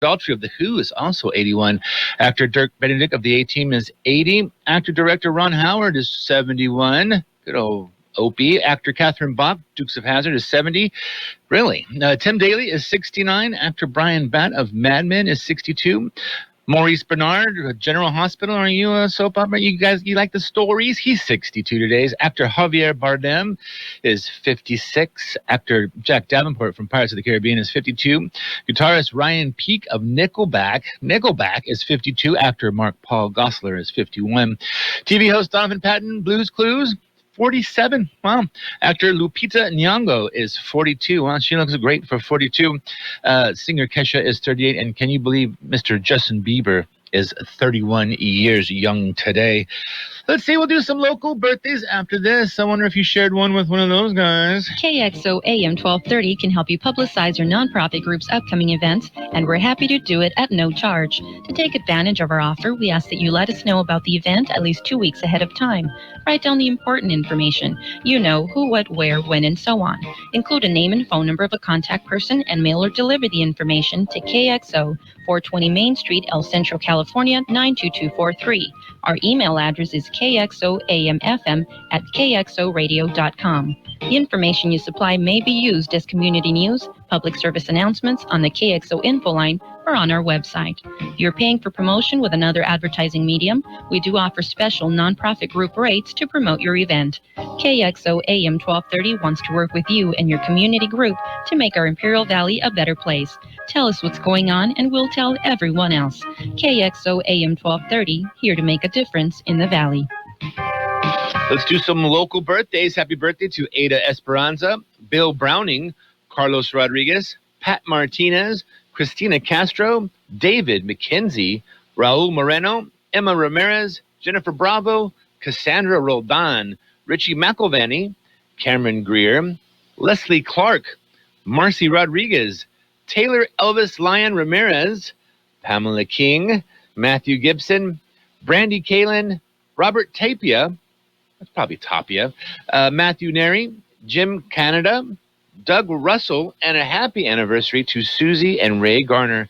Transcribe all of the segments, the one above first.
Daltrey of The Who is also 81. Actor Dirk Benedict of the A-Team is 80. Actor-director Ron Howard is 71. Good old Opie. Actor Catherine Bach, Dukes of Hazzard, is 70. Really? Tim Daly is 69. Actor Brian Batt of Mad Men is 62. Maurice Bernard, General Hospital. Are you a soap opera? You guys, you like the stories? He's 62 today. Actor Javier Bardem is 56. Actor Jack Davenport from Pirates of the Caribbean is 52. Guitarist Ryan Peake of Nickelback is 52. Actor Mark Paul Gosselaar is 51. TV host Donovan Patton, Blue's Clues, 47. Wow. Actor Lupita Nyong'o is 42. Wow, she looks great for 42. Singer Kesha is 38. And can you believe Mr. Justin Bieber is 31 years young today? Let's see, we'll do some local birthdays after this. I wonder if you shared one with one of those guys. KXO AM 1230 can help you publicize your nonprofit group's upcoming events, and we're happy to do it at no charge. To take advantage of our offer, we ask that you let us know about the event at least 2 weeks ahead of time. Write down the important information. You know, who, what, where, when, and so on. Include a name and phone number of a contact person and mail or deliver the information to KXO, 420 Main Street, El Centro, California, 92243. Our email address is kxoamfm@kxoradio.com. The information you supply may be used as community news, public service announcements on the KXO info line, or on our website. If you're paying for promotion with another advertising medium, we do offer special nonprofit group rates to promote your event. KXO AM 1230 wants to work with you and your community group to make our Imperial Valley a better place. Tell us what's going on and we'll tell everyone else. KXO AM 1230, here to make a difference in the Valley. Let's do some local birthdays. Happy birthday to Ada Esperanza, Bill Browning, Carlos Rodriguez, Pat Martinez, Christina Castro, David McKenzie, Raul Moreno, Emma Ramirez, Jennifer Bravo, Cassandra Roldan, Richie McElvany, Cameron Greer, Leslie Clark, Marcy Rodriguez, Taylor Elvis Lyon Ramirez, Pamela King, Matthew Gibson, Brandy Kalin, Robert Tapia, that's probably Tapia, Matthew Neri, Jim Canada, Doug Russell, and a happy anniversary to Susie and Ray Garner.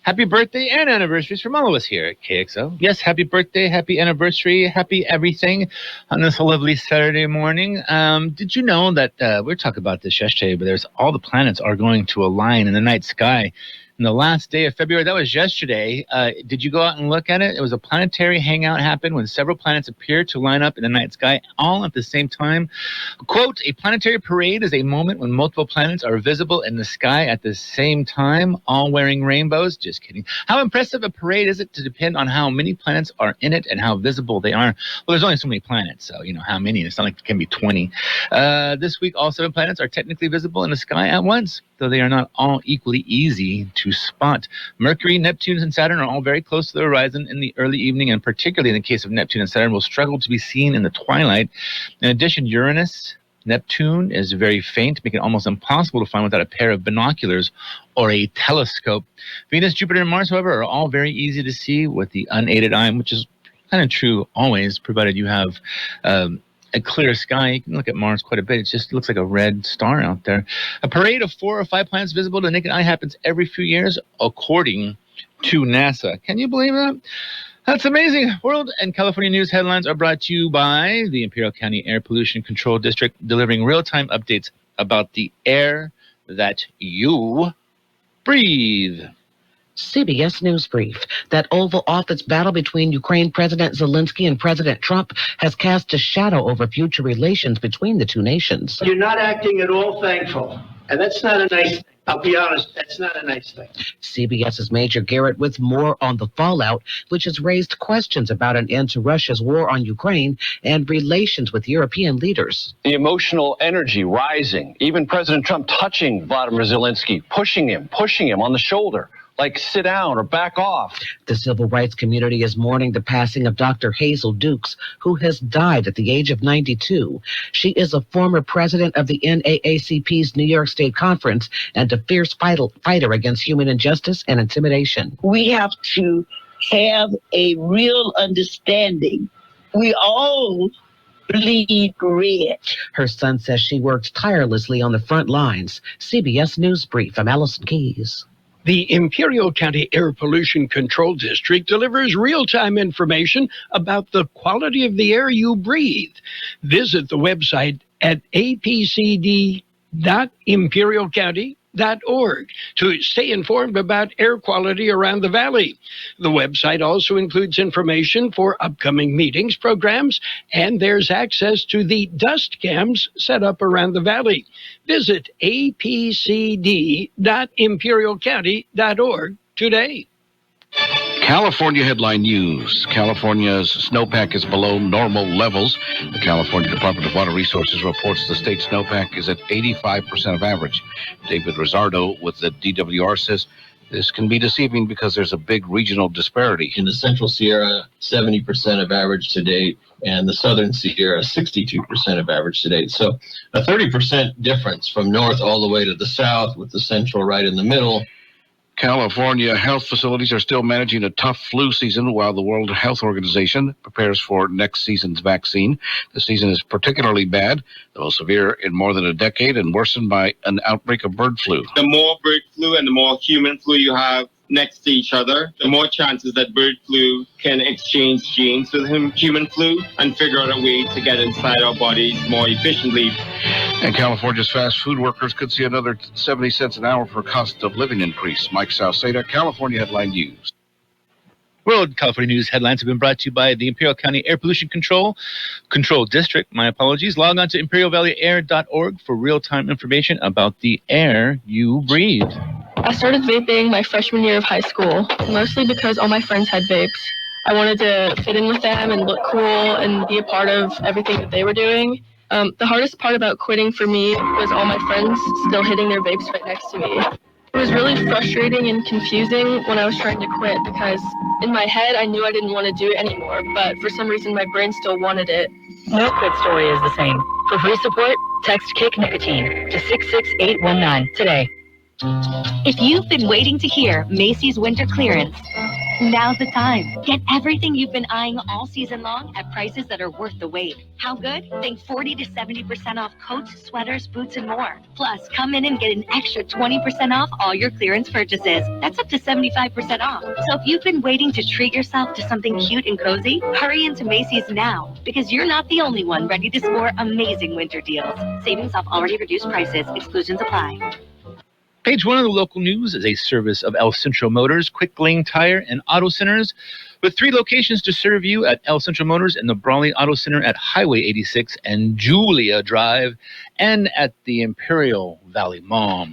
Happy birthday and anniversaries from all of us here at KXO. Yes, happy birthday, happy anniversary, happy everything on this lovely Saturday morning. Did you know that, we were talking about this yesterday, but there's all the planets are going to align in the night sky. And the last day of February, that was yesterday. Did you go out and look at it? It was a planetary hangout happened when several planets appeared to line up in the night sky all at the same time. Quote, a planetary parade is a moment when multiple planets are visible in the sky at the same time, all wearing rainbows. Just kidding. How impressive a parade is it to depend on how many planets are in it and how visible they are? Well, there's only so many planets, so you know how many. It's not like it can be 20. This week, all 7 planets are technically visible in the sky at once, though they are not all equally easy to spot. Mercury, Neptune, and Saturn are all very close to the horizon in the early evening, and particularly in the case of Neptune and Saturn, will struggle to be seen in the twilight. In addition, Uranus, Neptune is very faint, making it almost impossible to find without a pair of binoculars or a telescope. Venus, Jupiter, and Mars, however, are all very easy to see with the unaided eye, which is kind of true always, provided you have a clear sky. You can look at Mars quite a bit. It just looks like a red star out there. A parade of 4 or 5 planets visible to the naked eye happens every few years, according to NASA. Can you believe that? That's amazing. World and California news headlines are brought to you by the Imperial County Air Pollution Control District, delivering real-time updates about the air that you breathe. CBS News Brief. That Oval Office battle between Ukraine President Zelensky and President Trump has cast a shadow over future relations between the two nations. You're not acting at all thankful, and that's not a nice thing. I'll be honest, that's not a nice thing. CBS's Major Garrett with more on the fallout, which has raised questions about an end to Russia's war on Ukraine and relations with European leaders. The emotional energy rising, even President Trump touching Vladimir Zelensky, pushing him on the shoulder. Like sit down or back off. The civil rights community is mourning the passing of Dr. Hazel Dukes, who has died at the age of 92. She is a former president of the NAACP's New York State Conference and a fierce fighter against human injustice and intimidation. We have to have a real understanding. We all bleed red. Her son says she worked tirelessly on the front lines. CBS News Brief. I'm Allison Keyes. The Imperial County Air Pollution Control District delivers real-time information about the quality of the air you breathe. Visit the website at apcd.imperialcounty.org to stay informed about air quality around the valley. The website also includes information for upcoming meetings, programs, and there's access to the dust cams set up around the valley. Visit apcd.imperialcounty.org today. California headline news. California's snowpack is below normal levels. The California Department of Water Resources reports the state snowpack is at 85% of average. David Rosardo with the DWR says this can be deceiving because there's a big regional disparity. In the Central Sierra, 70% of average to date, and the Southern Sierra, 62% of average to date. So a 30% difference from north all the way to the south, with the Central right in the middle. California health facilities are still managing a tough flu season while the World Health Organization prepares for next season's vaccine. The season is particularly bad, the most severe in more than a decade, and worsened by an outbreak of bird flu. The more bird flu and the more human flu you have next to each other, the more chances that bird flu can exchange genes with human flu and figure out a way to get inside our bodies more efficiently. And California's fast food workers could see another 70 cents an hour for cost of living increase. Mike Salceda, California Headline News. World California News headlines have been brought to you by the Imperial County Air Pollution Control District. My apologies. Log on to imperialvalleyair.org for real-time information about the air you breathe. I started vaping my freshman year of high school, mostly because all my friends had vapes. I wanted to fit in with them and look cool and be a part of everything that they were doing. The hardest part about quitting for me was all my friends still hitting their vapes right next to me. It was really frustrating and confusing when I was trying to quit because in my head I knew I didn't want to do it anymore, but for some reason my brain still wanted it. No quit story is the same. For free support, text Kick Nicotine to 66819 today. If you've been waiting to hear Macy's winter clearance, now's the time. Get everything you've been eyeing all season long at prices that are worth the wait. How good? Think 40 to 70% off coats, sweaters, boots, and more. Plus, come in and get an extra 20% off all your clearance purchases. That's up to 75% off. So if you've been waiting to treat yourself to something cute and cozy, hurry into Macy's now, because you're not the only one ready to score amazing winter deals. Savings off already reduced prices. Exclusions apply. Page 1 of the local news is a service of El Centro Motors, Quick Lane Tire, and Auto Centers, with 3 locations to serve you at El Centro Motors and the Brawley Auto Center at Highway 86 and Julia Drive, and at the Imperial Valley Mall.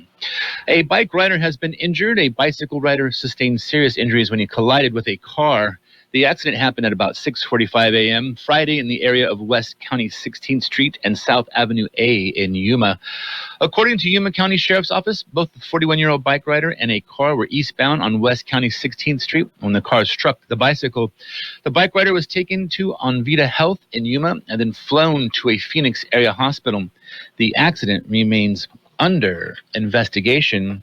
A bike rider has been injured. A bicycle rider sustained serious injuries when he collided with a car. The accident happened at about 6:45 a.m. Friday in the area of West County 16th Street and South Avenue A in Yuma. According to Yuma County Sheriff's Office, both the 41-year-old bike rider and a car were eastbound on West County 16th Street when the car struck the bicycle. The bike rider was taken to Onvita Health in Yuma and then flown to a Phoenix area hospital. The accident remains under investigation.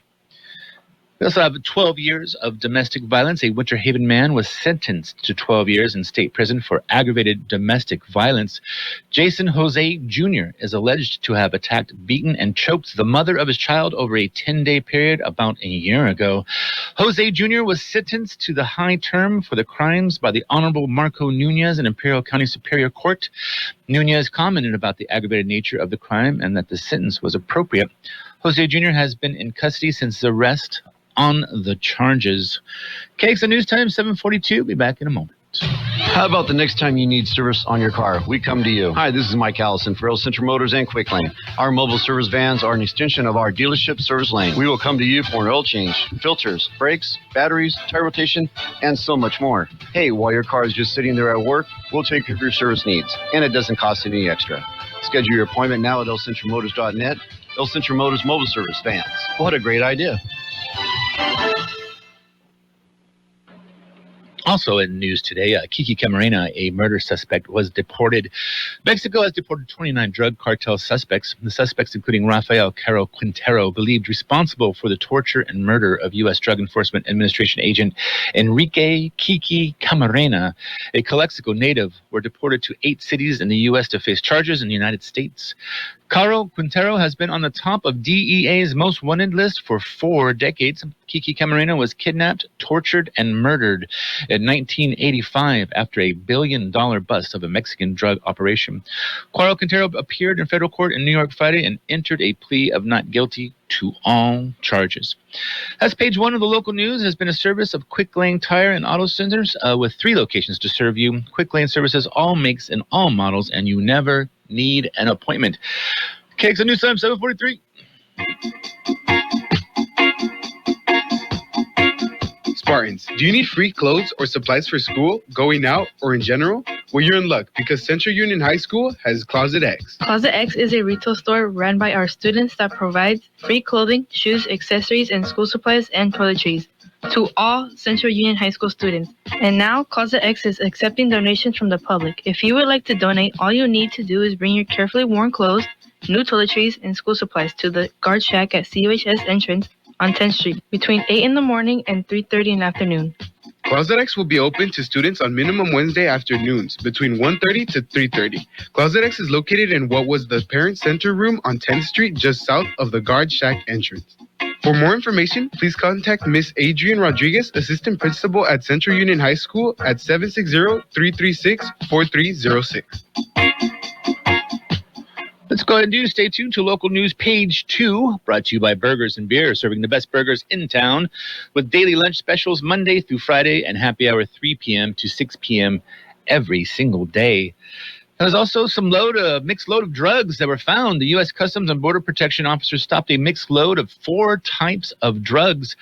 We also have 12 years of domestic violence. A Winter Haven man was sentenced to 12 years in state prison for aggravated domestic violence. Jason Jose Jr. is alleged to have attacked, beaten, and choked the mother of his child over a 10-day period about a year ago. Jose Jr. was sentenced to the high term for the crimes by the Honorable Marco Nunez in Imperial County Superior Court. Nunez commented about the aggravated nature of the crime and that the sentence was appropriate. Jose Jr. has been in custody since the arrest on the charges. KXO News Time, 7:42. Be back in a moment. How about the next time you need service on your car? We come to you. Hi, this is Mike Allison for El Centro Motors and Quick Lane. Our mobile service vans are an extension of our dealership service lane. We will come to you for an oil change, filters, brakes, batteries, tire rotation, and so much more. Hey, while your car is just sitting there at work, we'll take care of your service needs, and it doesn't cost any extra. Schedule your appointment now at elcentromotors.net. El Centro Motors mobile service vans. What a great idea. Also in news today, Kiki Camarena, a murder suspect, was deported. Mexico has deported 29 drug cartel suspects. The suspects, including Rafael Caro Quintero, believed responsible for the torture and murder of U.S. Drug Enforcement Administration agent Enrique Kiki Camarena, a Calexico native, were deported to 8 cities in the U.S. to face charges in the United States. Caro Quintero has been on the top of DEA's most wanted list for 4 decades. Kiki Camarena was kidnapped, tortured, and murdered in 1985 after a $1 billion bust of a Mexican drug operation. Caro Quintero appeared in federal court in New York Friday and entered a plea of not guilty to all charges. That's page 1 of the local news. Has been a service of Quick Lane Tire and Auto Centers with 3 locations to serve you. Quick Lane services all makes and all models, and you never need an appointment. Kxo News Time 7:43. Spartans, do you need free clothes or supplies for school, going out, or in general? Well, you're in luck because Central Union High School has Closet X. Closet X is a retail store run by our students that provides free clothing, shoes, accessories, and school supplies and toiletries to all Central Union High School students. And now, Closet X is accepting donations from the public. If you would like to donate, all you need to do is bring your carefully worn clothes, new toiletries, and school supplies to the guard shack at CUHS entrance on 10th Street between 8 in the morning and 3:30 in the afternoon. Closet X will be open to students on minimum Wednesday afternoons between 1:30 to 3:30. Closet X is located in what was the Parent Center room on 10th Street, just south of the guard shack entrance. For more information, please contact Miss Adrienne Rodriguez, Assistant Principal at Central Union High School at 760-336-4306. Let's go ahead and stay tuned to local news page 2, brought to you by Burgers and Beer, serving the best burgers in town with daily lunch specials Monday through Friday and happy hour 3 p.m. to 6 p.m. every single day. There's also some mixed load of drugs that were found. The U.S. Customs and Border Protection officers stopped a mixed load of 4 types of drugs.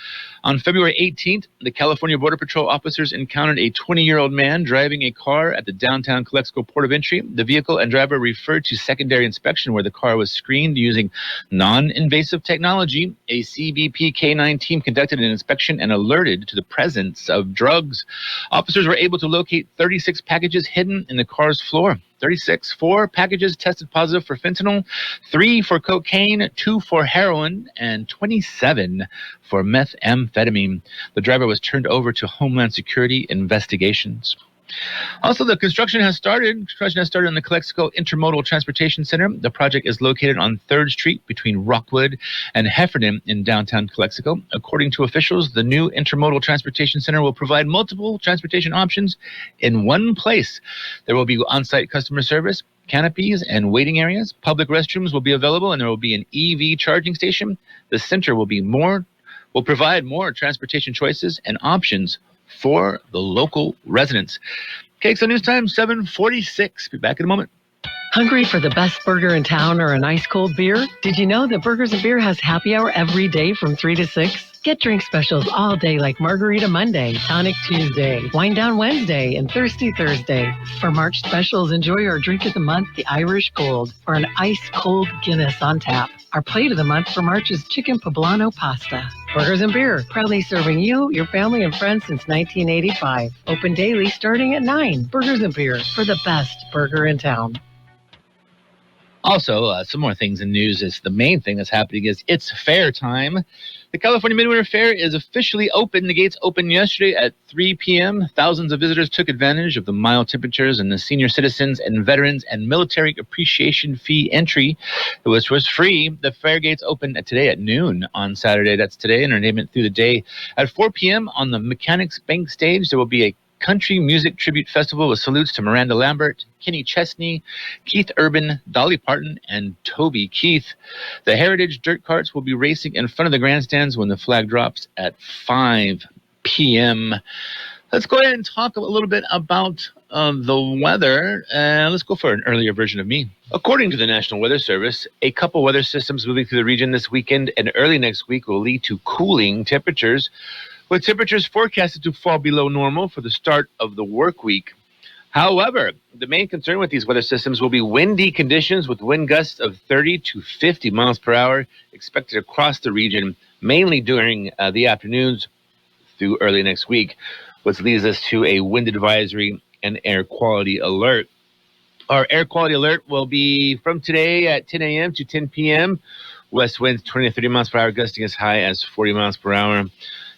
On February 18th, the California Border Patrol officers encountered a 20-year-old man driving a car at the downtown Calexico Port of Entry. The vehicle and driver referred to secondary inspection, where the car was screened using non-invasive technology. A CBP K-9 team conducted an inspection and alerted to the presence of drugs. Officers were able to locate 36 packages hidden in the car's floor. 36. 4 packages tested positive for fentanyl, 3 for cocaine, 2 for heroin, and 27 for methamphetamine. The driver was turned over to Homeland Security investigations. Also, the construction has started. Construction has started on the Calexico Intermodal Transportation Center. The project is located on 3rd Street between Rockwood and Heffernan in downtown Calexico. According to officials, the new Intermodal Transportation Center will provide multiple transportation options in one place. There will be on-site customer service, canopies, and waiting areas. Public restrooms will be available, and there will be an EV charging station. The center will provide more transportation choices and options for the local residents. Kxo News Time 7:46. Be back in a moment. Hungry for the best burger in town or an ice cold beer? Did you know that Burgers and Beer has happy hour every day from 3 to 6? Get drink specials all day like Margarita Monday, Tonic Tuesday, Wine Down Wednesday, and Thirsty Thursday. For March specials, enjoy our drink of the month, the Irish Gold, or an ice cold Guinness on tap. Our plate of the month for March is chicken poblano pasta. Burgers and Beer, proudly serving you, your family, and friends since 1985. Open daily starting at 9. Burgers and Beer, for the best burger in town. Also, some more things in news. The main thing that's happening is it's fair time. The California Midwinter Fair is officially open. The gates opened yesterday at 3 p.m. Thousands of visitors took advantage of the mild temperatures and the senior citizens and veterans and military appreciation fee entry, which was free. The fair gates opened today at noon on Saturday. That's today. Entertainment through the day. At 4 p.m. on the Mechanics Bank stage, there will be a country music tribute festival with salutes to Miranda Lambert, Kenny Chesney, Keith Urban, Dolly Parton, and Toby Keith. The Heritage Dirt Carts will be racing in front of the grandstands when the flag drops at 5 p.m. Let's go ahead and talk a little bit about the weather. Let's go for an earlier version of me. According to the National Weather Service, a couple weather systems moving through the region this weekend and early next week will lead to cooling temperatures, with temperatures forecasted to fall below normal for the start of the work week. However, the main concern with these weather systems will be windy conditions with wind gusts of 30 to 50 miles per hour expected across the region, mainly during the afternoons through early next week, which leads us to a wind advisory and air quality alert. Our air quality alert will be from today at 10 a.m. to 10 p.m. West winds 20 to 30 miles per hour, gusting as high as 40 miles per hour.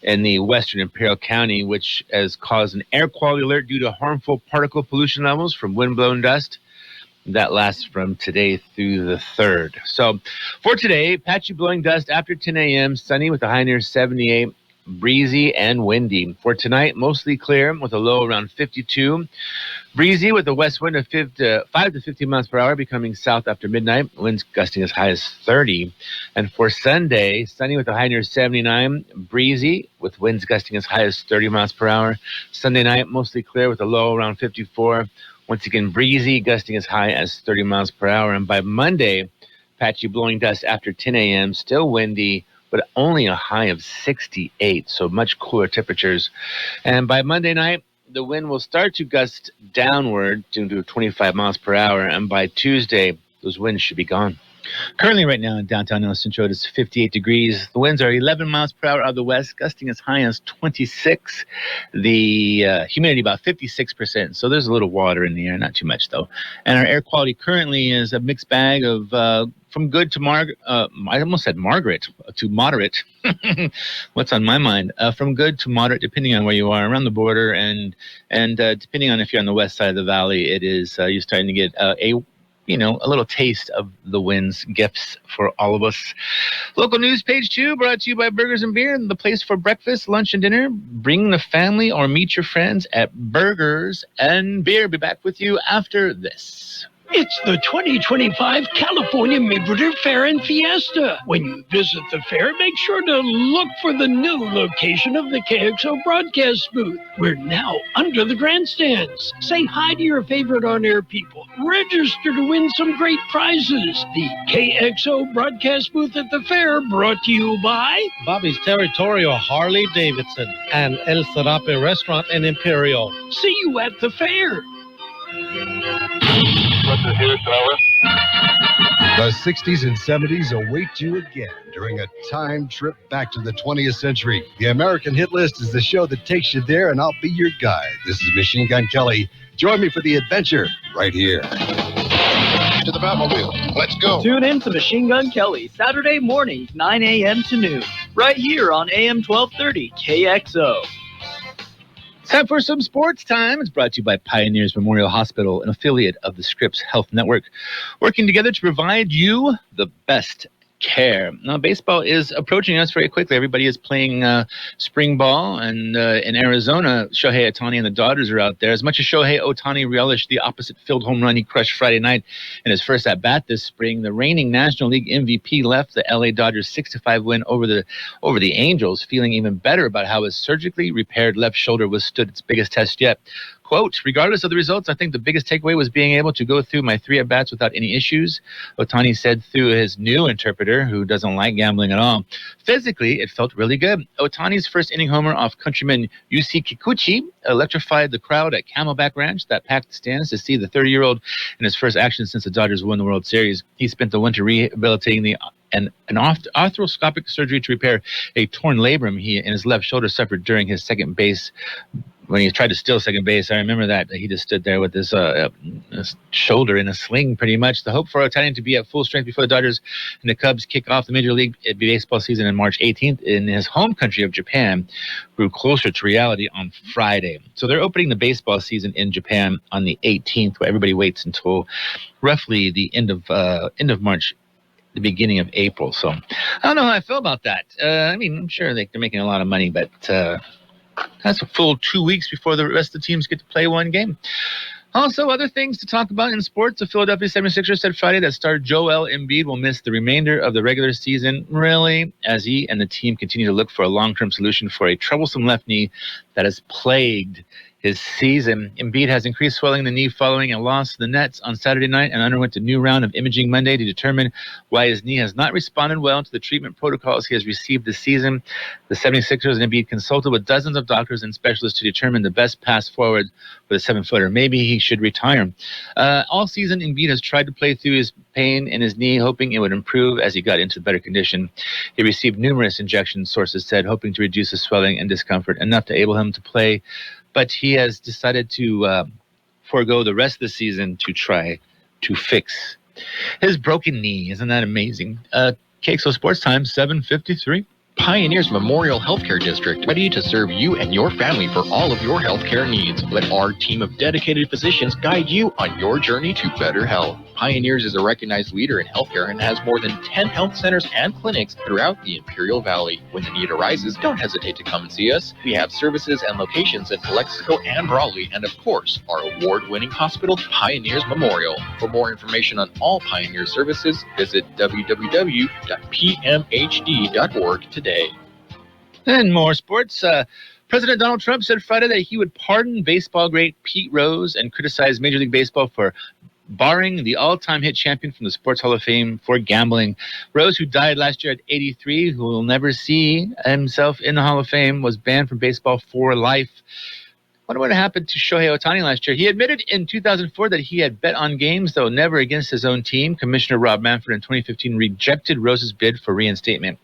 In the western Imperial County, which has caused an air quality alert due to harmful particle pollution levels from wind-blown dust. That lasts from today through the 3rd. So for today, patchy blowing dust after 10 a.m., sunny with a high near 78, breezy and windy. For tonight, mostly clear with a low around 52. Breezy with a west wind of 5 to 15 miles per hour, becoming south after midnight. Winds gusting as high as 30. And for Sunday, sunny with a high near 79. Breezy with winds gusting as high as 30 miles per hour. Sunday night, mostly clear with a low around 54. Once again, breezy, gusting as high as 30 miles per hour. And by Monday, patchy blowing dust after 10 a.m., still windy, but only a high of 68. So much cooler temperatures. And by Monday night, the wind will start to gust downward to 25 miles per hour, and by Tuesday, those winds should be gone. Currently, right now in downtown El Centro, it is 58 degrees. The winds are 11 miles per hour out of the west, gusting as high as 26. The humidity about 56%, so there's a little water in the air, not too much though. And our air quality currently is a mixed bag of from good to I almost said Margaret, to moderate. What's on my mind? From good to moderate, depending on where you are around the border, and depending on if you're on the west side of the valley, it is you're starting to get a little taste of the wind's gifts for all of us. Local news, page 2, brought to you by Burgers and Beer, the place for breakfast, lunch, and dinner. Bring the family or meet your friends at Burgers and Beer. Be back with you after this. It's the 2025 California Midwinter Fair and Fiesta. When you visit the fair, make sure to look for the new location of the Kxo broadcast booth. We're now under the grandstands. Say hi to your favorite on-air people. Register to win some great prizes. The Kxo broadcast booth at the fair, brought to you by Bobby's Territorial Harley Davidson and El Serape Restaurant in Imperial. See you at the fair. The 60s and 70s await you again during a time trip back to the 20th century. The American Hit List is the show that takes you there, and I'll be your guide. This is Machine Gun Kelly. Join me for the adventure right here. To the Batmobile. Let's go. Tune in to Machine Gun Kelly, Saturday mornings, 9 a.m. to noon, right here on AM 1230 KXO. Time for some sports time. It's brought to you by Pioneers Memorial Hospital, an affiliate of the Scripps Health Network, working together to provide you the best care. Now, baseball is approaching us very quickly. Everybody is playing spring ball, and in Arizona, Shohei Ohtani and the Dodgers are out there. As much as Shohei Ohtani relished the opposite field home run he crushed Friday night in his first at-bat this spring, the reigning National League MVP left the LA Dodgers 6-5 win over the Angels, feeling even better about how his surgically repaired left shoulder withstood its biggest test yet. Quote, regardless of the results, I think the biggest takeaway was being able to go through my 3 at-bats without any issues, Ohtani said through his new interpreter, who doesn't like gambling at all. Physically, it felt really good. Ohtani's first inning homer off countryman Yusei Kikuchi electrified the crowd at Camelback Ranch that packed the stands to see the 30-year-old in his first action since the Dodgers won the World Series. He spent the winter rehabilitating an arthroscopic surgery to repair a torn labrum he and his left shoulder suffered during his second base. When he tried to steal second base, I remember that he just stood there with his shoulder in a sling, pretty much. The hope for Ohtani to be at full strength before the Dodgers and the Cubs kick off the Major League Baseball season on March 18th in his home country of Japan grew closer to reality on Friday. So they're opening the baseball season in Japan on the 18th, where everybody waits until roughly the end of March, the beginning of April. So I don't know how I feel about that. I'm sure they're making a lot of money, but that's a full 2 weeks before the rest of the teams get to play one game. Also, other things to talk about in sports. The Philadelphia 76ers said Friday that star Joel Embiid will miss the remainder of the regular season, really, as he and the team continue to look for a long-term solution for a troublesome left knee that has plagued his season. Embiid has increased swelling in the knee following a loss to the Nets on Saturday night and underwent a new round of imaging Monday to determine why his knee has not responded well to the treatment protocols he has received this season. The 76ers and Embiid consulted with dozens of doctors and specialists to determine the best path forward for the 7-footer. Maybe he should retire. All season, Embiid has tried to play through his pain in his knee, hoping it would improve as he got into better condition. He received numerous injections, sources said, hoping to reduce the swelling and discomfort enough to enable him to play, but he has decided to forego the rest of the season to try to fix his broken knee. Isn't that amazing? KXO Sports Time, 7:53. Pioneers Memorial Healthcare District, ready to serve you and your family for all of your healthcare needs. Let our team of dedicated physicians guide you on your journey to better health. Pioneers is a recognized leader in healthcare and has more than 10 health centers and clinics throughout the Imperial Valley. When the need arises, don't hesitate to come and see us. We have services and locations in Calexico and Raleigh, and of course, our award-winning hospital, Pioneers Memorial. For more information on all Pioneer services, visit www.pmhd.org today. And more sports. President Donald Trump said Friday that he would pardon baseball great Pete Rose and criticize Major League Baseball for barring the all-time hit champion from the Sports Hall of Fame for gambling. Rose, who died last year at 83, who will never see himself in the Hall of Fame, was banned from baseball for life. I wonder what happened to Shohei Ohtani last year. He admitted in 2004 that he had bet on games, though never against his own team. Commissioner Rob Manfred in 2015 rejected Rose's bid for reinstatement.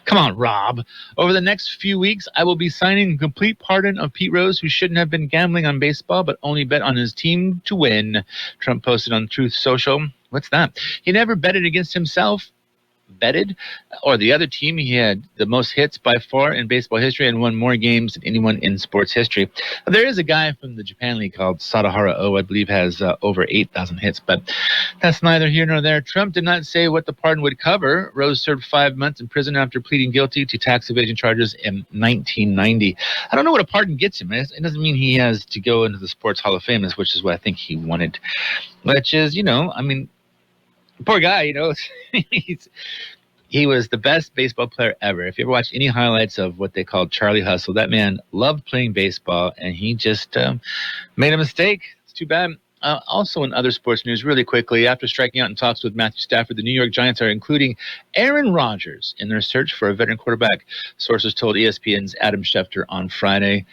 Come on, Rob. Over the next few weeks, I will be signing a complete pardon of Pete Rose, who shouldn't have been gambling on baseball, but only bet on his team to win. Trump posted on Truth Social. What's that? He never betted against himself. Betted or the other team. He had the most hits by far in baseball history and won more games than anyone in sports history. There is a guy from the Japan League called Sadahara O, I believe has over 8,000 hits, but that's neither here nor there. Trump did not say what the pardon would cover. Rose served 5 months in prison after pleading guilty to tax evasion charges in 1990. I don't know what a pardon gets him. It doesn't mean he has to go into the Sports Hall of Fame, which is what I think he wanted, which is, poor guy, he was the best baseball player ever. If you ever watched any highlights of what they called Charlie Hustle, that man loved playing baseball, and he just made a mistake. It's too bad. Also in other sports news, really quickly, after striking out in talks with Matthew Stafford, the New York Giants are including Aaron Rodgers in their search for a veteran quarterback, sources told ESPN's Adam Schefter on Friday.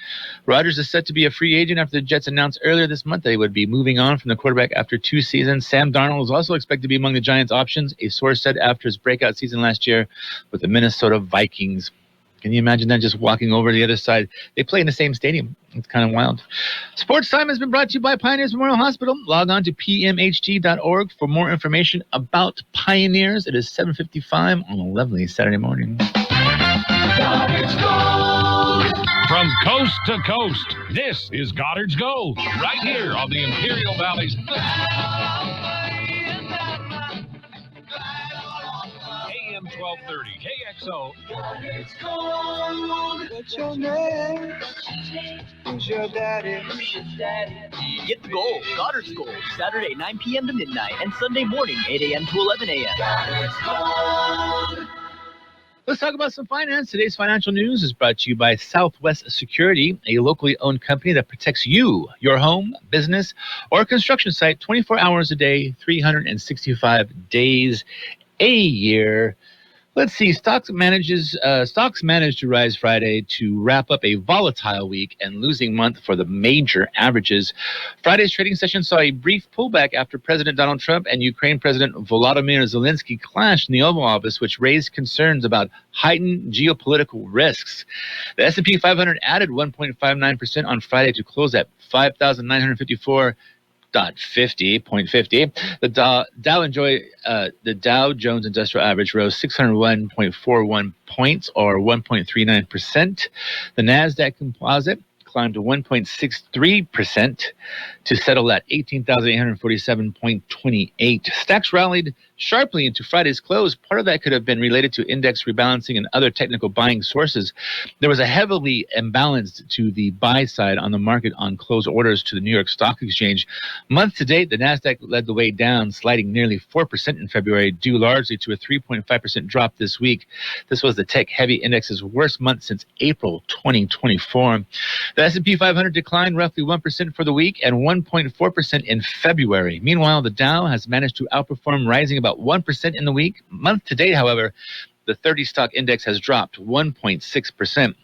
Rodgers is set to be a free agent after the Jets announced earlier this month that they would be moving on from the quarterback after 2 seasons. Sam Darnold is also expected to be among the Giants' options, a source said after his breakout season last year with the Minnesota Vikings. Can you imagine that, just walking over to the other side? They play in the same stadium. It's kind of wild. Sports Time has been brought to you by Pioneers Memorial Hospital. Log on to pmhd.org for more information about Pioneers. It is 7:55 on a lovely Saturday morning. From coast to coast, this is Goddard's Gold, right here on the Imperial Valley's AM 1230 KXO. Goddard's Gold. What's your name? Who's your daddy? Get the gold, Goddard's Gold, Saturday 9 p.m. to midnight and Sunday morning 8 a.m. to 11 a.m. Goddard's Gold. Let's talk about some finance. Today's financial news is brought to you by Southwest Security, a locally owned company that protects you, your home, business, or construction site 24 hours a day, 365 days a year. Let's see. Stocks managed to rise Friday to wrap up a volatile week and losing month for the major averages. Friday's trading session saw a brief pullback after President Donald Trump and Ukraine President Volodymyr Zelensky clashed in the Oval Office, which raised concerns about heightened geopolitical risks. The S&P 500 added 1.59% on Friday to close at 5,954.50. The Dow Jones Industrial Average rose 601.41 points, or 1.39%. The Nasdaq Composite climbed to 1.63% to settle at 18,847.28. Stocks rallied sharply into Friday's close. Part of that could have been related to index rebalancing and other technical buying sources. There was a heavily imbalanced to the buy side on the market on close orders to the New York Stock Exchange. Month to date, the Nasdaq led the way down, sliding nearly 4% in February, due largely to a 3.5% drop this week. This was the tech-heavy index's worst month since April 2024. The S&P 500 declined roughly 1% for the week and 1.4% in February. Meanwhile, the Dow has managed to outperform, rising about 1% in the week. Month to date, however, the 30 stock index has dropped 1.6%.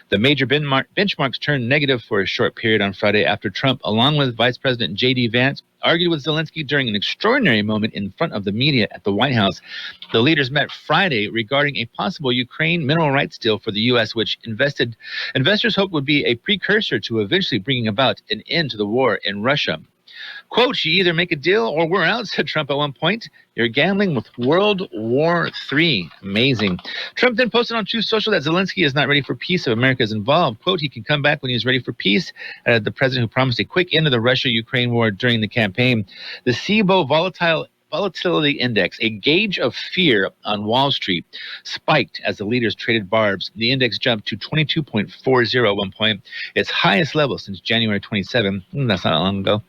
The major benchmarks turned negative for a short period on Friday after Trump, along with Vice President J.D. Vance, argued with Zelensky during an extraordinary moment in front of the media at the White House. The leaders met Friday regarding a possible Ukraine mineral rights deal for the U.S., which investors hope would be a precursor to eventually bringing about an end to the war in Russia. Quote, you either make a deal or we're out, said Trump at one point. You're gambling with World War III. Amazing. Trump then posted on Truth Social that Zelensky is not ready for peace if America is involved. Quote, he can come back when he's ready for peace. The president who promised a quick end to the Russia-Ukraine war during the campaign. The SIBO Volatility Index, a gauge of fear on Wall Street, spiked as the leaders traded barbs. The index jumped to 22.40 at one point, its highest level since January 27. That's not long ago.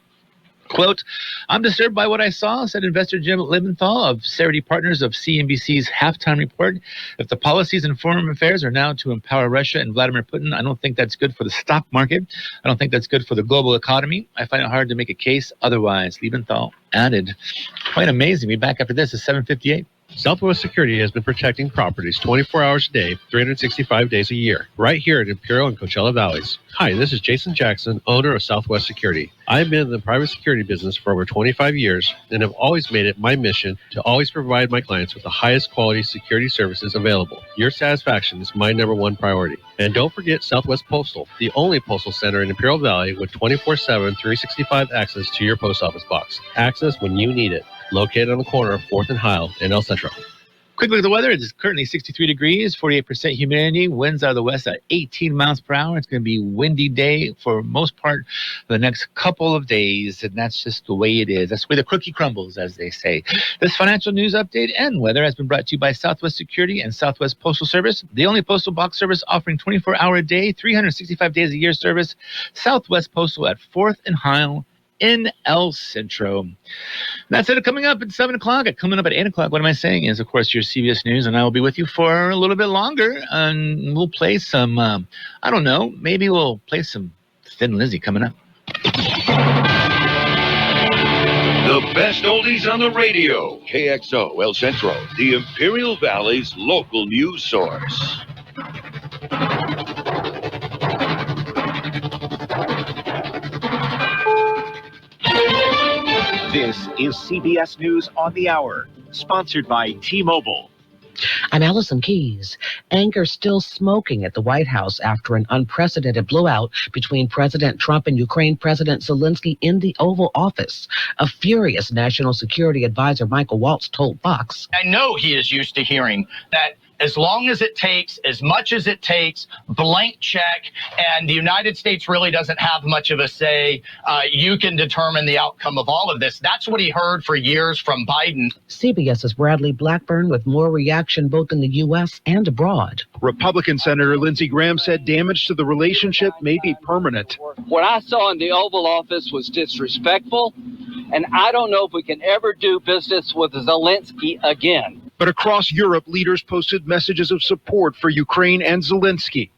Quote, I'm disturbed by what I saw, said investor Jim Lebenthal of Cerity Partners of CNBC's Halftime Report. If the policies in foreign affairs are now to empower Russia and Vladimir Putin, I don't think that's good for the stock market. I don't think that's good for the global economy. I find it hard to make a case otherwise, Lebenthal added. Quite amazing. We'll be back after this at 7:58. Southwest Security has been protecting properties 24 hours a day, 365 days a year, right here in Imperial and Coachella Valleys. Hi, this is Jason Jackson, owner of Southwest Security. I've been in the private security business for over 25 years and have always made it my mission to always provide my clients with the highest quality security services available. Your satisfaction is my number one priority. And don't forget Southwest Postal, the only postal center in Imperial Valley with 24/7, 365 access to your post office box. Access when you need it. Located on the corner of 4th and Heil in El Centro. Quick look at the weather. It is currently 63 degrees, 48% humidity, winds out of the west at 18 miles per hour. It's going to be a windy day for most part for the next couple of days, and that's just the way it is. That's the way the cookie crumbles, as they say. This financial news update and weather has been brought to you by Southwest Security and Southwest Postal Service, the only postal box service offering 24-hour a day, 365 days a year service. Southwest Postal at 4th and Heil in El Centro. That's it. Coming up at 7 o'clock. Coming up at 8 o'clock, what am I saying, is, of course, your CBS News, and I will be with you for a little bit longer, and we'll play some, I don't know, maybe we'll play some Thin Lizzy coming up. The best oldies on the radio. KXO El Centro, the Imperial Valley's local news source. This is CBS News on the Hour, sponsored by T-Mobile. I'm Allison Keyes. Anger still smoking at the White House after an unprecedented blowout between President Trump and Ukraine President Zelensky in the Oval Office. A furious National Security Advisor Michael Waltz told Fox, I know he is used to hearing that as long as it takes, as much as it takes, blank check, and the United States really doesn't have much of a say. You can determine the outcome of all of this. That's what he heard for years from Biden. CBS's Bradley Blackburn with more reaction both in the U.S. and abroad. Republican Senator Lindsey Graham said damage to the relationship may be permanent. What I saw in the Oval Office was disrespectful, and I don't know if we can ever do business with Zelensky again. But across Europe, leaders posted messages of support for Ukraine and Zelensky.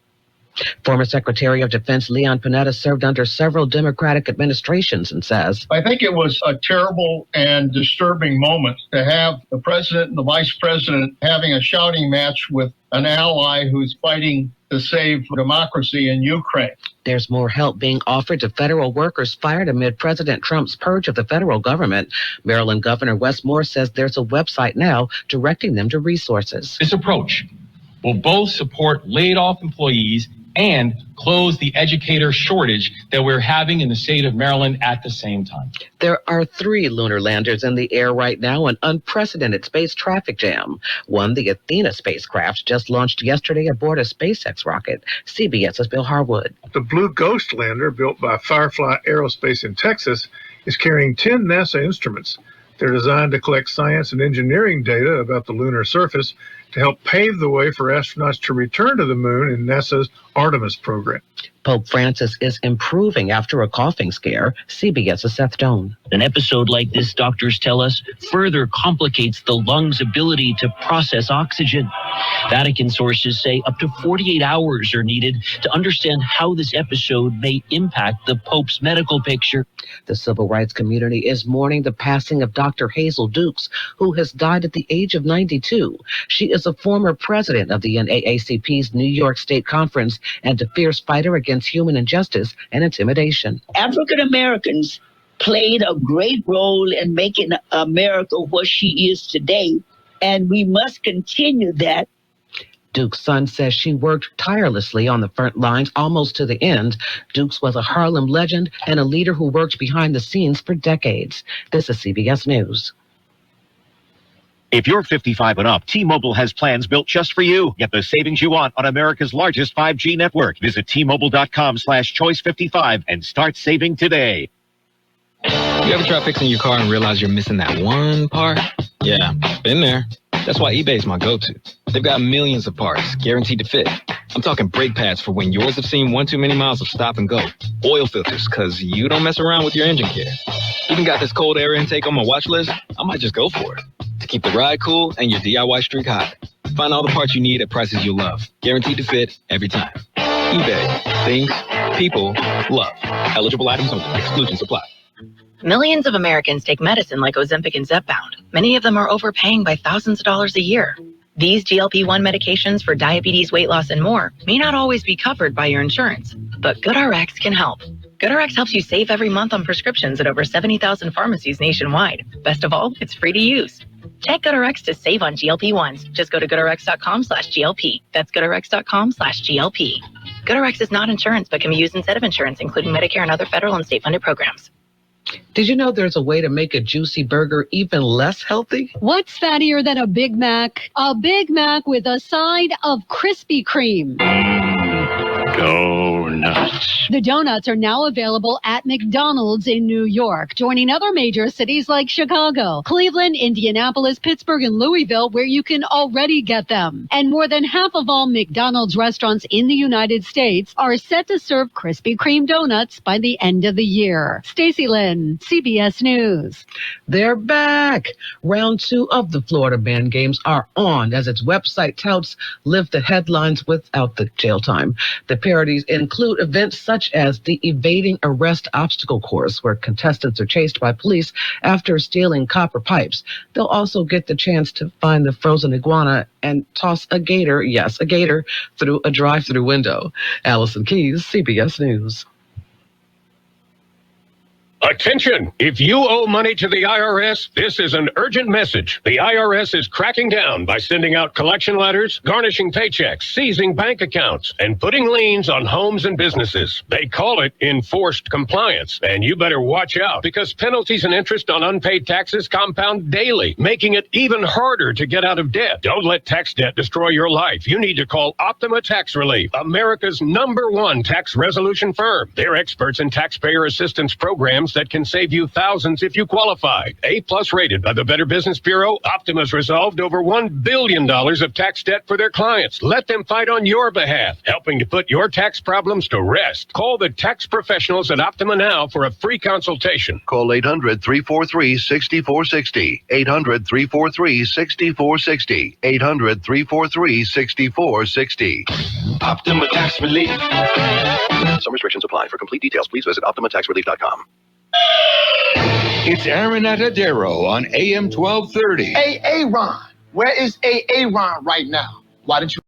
Former Secretary of Defense Leon Panetta served under several Democratic administrations and says, I think it was a terrible and disturbing moment to have the president and the vice president having a shouting match with an ally who's fighting to save democracy in Ukraine. There's more help being offered to federal workers fired amid President Trump's purge of the federal government. Maryland Governor Wes Moore says there's a website now directing them to resources. This approach will both support laid-off employees and close the educator shortage that we're having in the state of Maryland at the same time. There are 3 lunar landers in the air right now, an unprecedented space traffic jam. One, the Athena spacecraft, just launched yesterday aboard a SpaceX rocket. CBS's Bill Harwood. The Blue Ghost lander, built by Firefly Aerospace in Texas, is carrying 10 NASA instruments. They're designed to collect science and engineering data about the lunar surface to help pave the way for astronauts to return to the moon in NASA's Artemis program. Pope Francis is improving after a coughing scare. CBS's Seth Doan. An episode like this, doctors tell us, further complicates the lungs' ability to process oxygen. Vatican sources say up to 48 hours are needed to understand how this episode may impact the Pope's medical picture. The civil rights community is mourning the passing of Dr. Hazel Dukes, who has died at the age of 92. She is a former president of the NAACP's New York State Conference and a fierce fighter against human injustice and intimidation. African Americans played a great role in making America what she is today, and we must continue that. Duke's son says she worked tirelessly on the front lines almost to the end. Dukes was a Harlem legend and a leader who worked behind the scenes for decades. This is CBS News. If you're 55 and up, T-Mobile has plans built just for you. Get the savings you want on America's largest 5G network. Visit T-Mobile.com/choice55 and start saving today. You ever try fixing your car and realize you're missing that one part? Yeah, been there. That's why eBay's my go-to. They've got millions of parts, guaranteed to fit. I'm talking brake pads for when yours have seen one too many miles of stop and go. Oil filters, because you don't mess around with your engine care. Even got this cold air intake on my watch list. I might just go for it. To keep the ride cool and your DIY streak hot. Find all the parts you need at prices you'll love. Guaranteed to fit every time. eBay. Things, people, love. Eligible items only. Exclusions apply. Millions of Americans take medicine like Ozempic and Zepbound. Many of them are overpaying by thousands of dollars a year. These GLP-1 medications for diabetes, weight loss, and more may not always be covered by your insurance, but GoodRx can help. GoodRx helps you save every month on prescriptions at over 70,000 pharmacies nationwide. Best of all, it's free to use. Check GoodRx to save on GLP-1s. Just go to GoodRx.com/GLP. That's GoodRx.com/GLP. GoodRx is not insurance, but can be used instead of insurance, including Medicare and other federal and state-funded programs. Did you know there's a way to make a juicy burger even less healthy? What's fattier than a Big Mac? A Big Mac with a side of Krispy Kreme. Donuts. The donuts are now available at McDonald's in New York, joining other major cities like Chicago, Cleveland, Indianapolis, Pittsburgh, and Louisville, where you can already get them. And more than half of all McDonald's restaurants in the United States are set to serve Krispy Kreme donuts by the end of the year. Stacey Lynn, CBS News. They're back. Round 2 of the Florida Band Games are on as its website touts lift the headlines without the jail time. The parodies include events such as the evading arrest obstacle course, where contestants are chased by police after stealing copper pipes. They'll also get the chance to find the frozen iguana and toss a gator, yes, a gator, through a drive-through window. Allison Keys, CBS News. Attention! If you owe money to the IRS, this is an urgent message. The IRS is cracking down by sending out collection letters, garnishing paychecks, seizing bank accounts, and putting liens on homes and businesses. They call it enforced compliance, and you better watch out because penalties and interest on unpaid taxes compound daily, making it even harder to get out of debt. Don't let tax debt destroy your life. You need to call Optima Tax Relief, America's #1 tax resolution firm. They're experts in taxpayer assistance programs that can save you thousands if you qualify. A+ rated by the Better Business Bureau, Optima's resolved over $1 billion of tax debt for their clients. Let them fight on your behalf, helping to put your tax problems to rest. Call the tax professionals at Optima now for a free consultation. Call 800-343-6460. 800-343-6460. 800-343-6460. Optima Tax Relief. Some restrictions apply. For complete details, please visit OptimaTaxRelief.com. It's Aaron Atadero on AM 1230. Hey, Aaron, where is Aaron right now? Why don't you